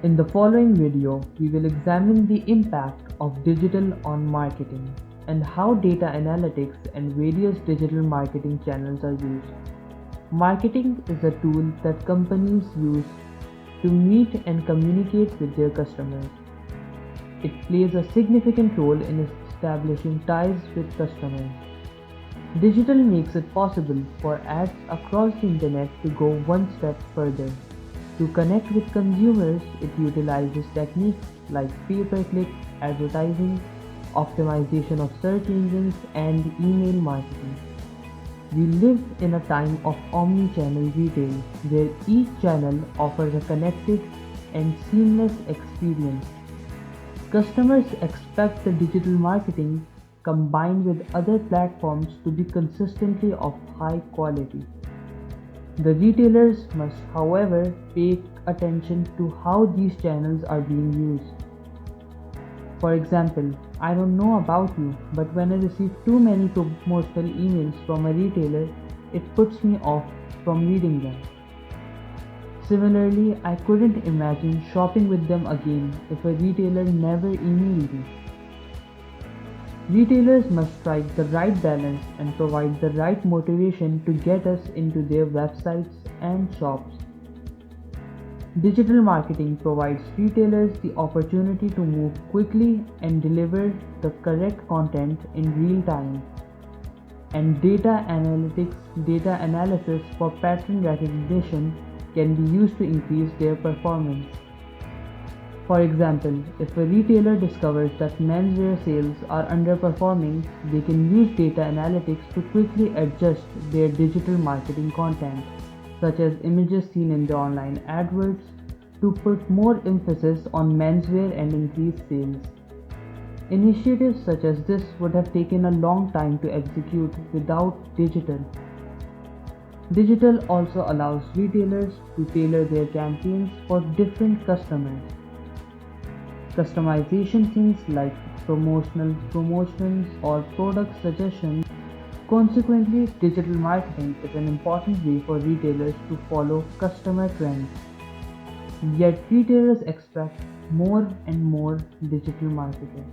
In the following video, we will examine the impact of digital on marketing and how data analytics and various digital marketing channels are used. Marketing is a tool that companies use to meet and communicate with their customers. It plays a significant role in establishing ties with customers. Digital makes it possible for ads across the internet to go one step further. To connect with consumers, it utilizes techniques like pay-per-click advertising, optimization of search engines, and email marketing. We live in a time of omni-channel retail, where each channel offers a connected and seamless experience. Customers expect the digital marketing combined with other platforms to be consistently of high quality. The retailers must, however, pay attention to how these channels are being used. For example, I don't know about you, but when I receive too many promotional emails from a retailer, it puts me off from reading them. Similarly, I couldn't imagine shopping with them again if a retailer never emailed me. Retailers must strike the right balance and provide the right motivation to get us into their websites and shops. Digital marketing provides retailers the opportunity to move quickly and deliver the correct content in real time. And data analysis for pattern recognition can be used to increase their performance. For example, if a retailer discovers that menswear sales are underperforming, they can use data analytics to quickly adjust their digital marketing content, such as images seen in the online adverts, to put more emphasis on menswear and increase sales. Initiatives such as this would have taken a long time to execute without digital. Digital also allows retailers to tailor their campaigns for different customers. Customization things like promotions or product suggestions. Consequently, digital marketing is an important way for retailers to follow customer trends. Yet retailers expect more and more digital marketers.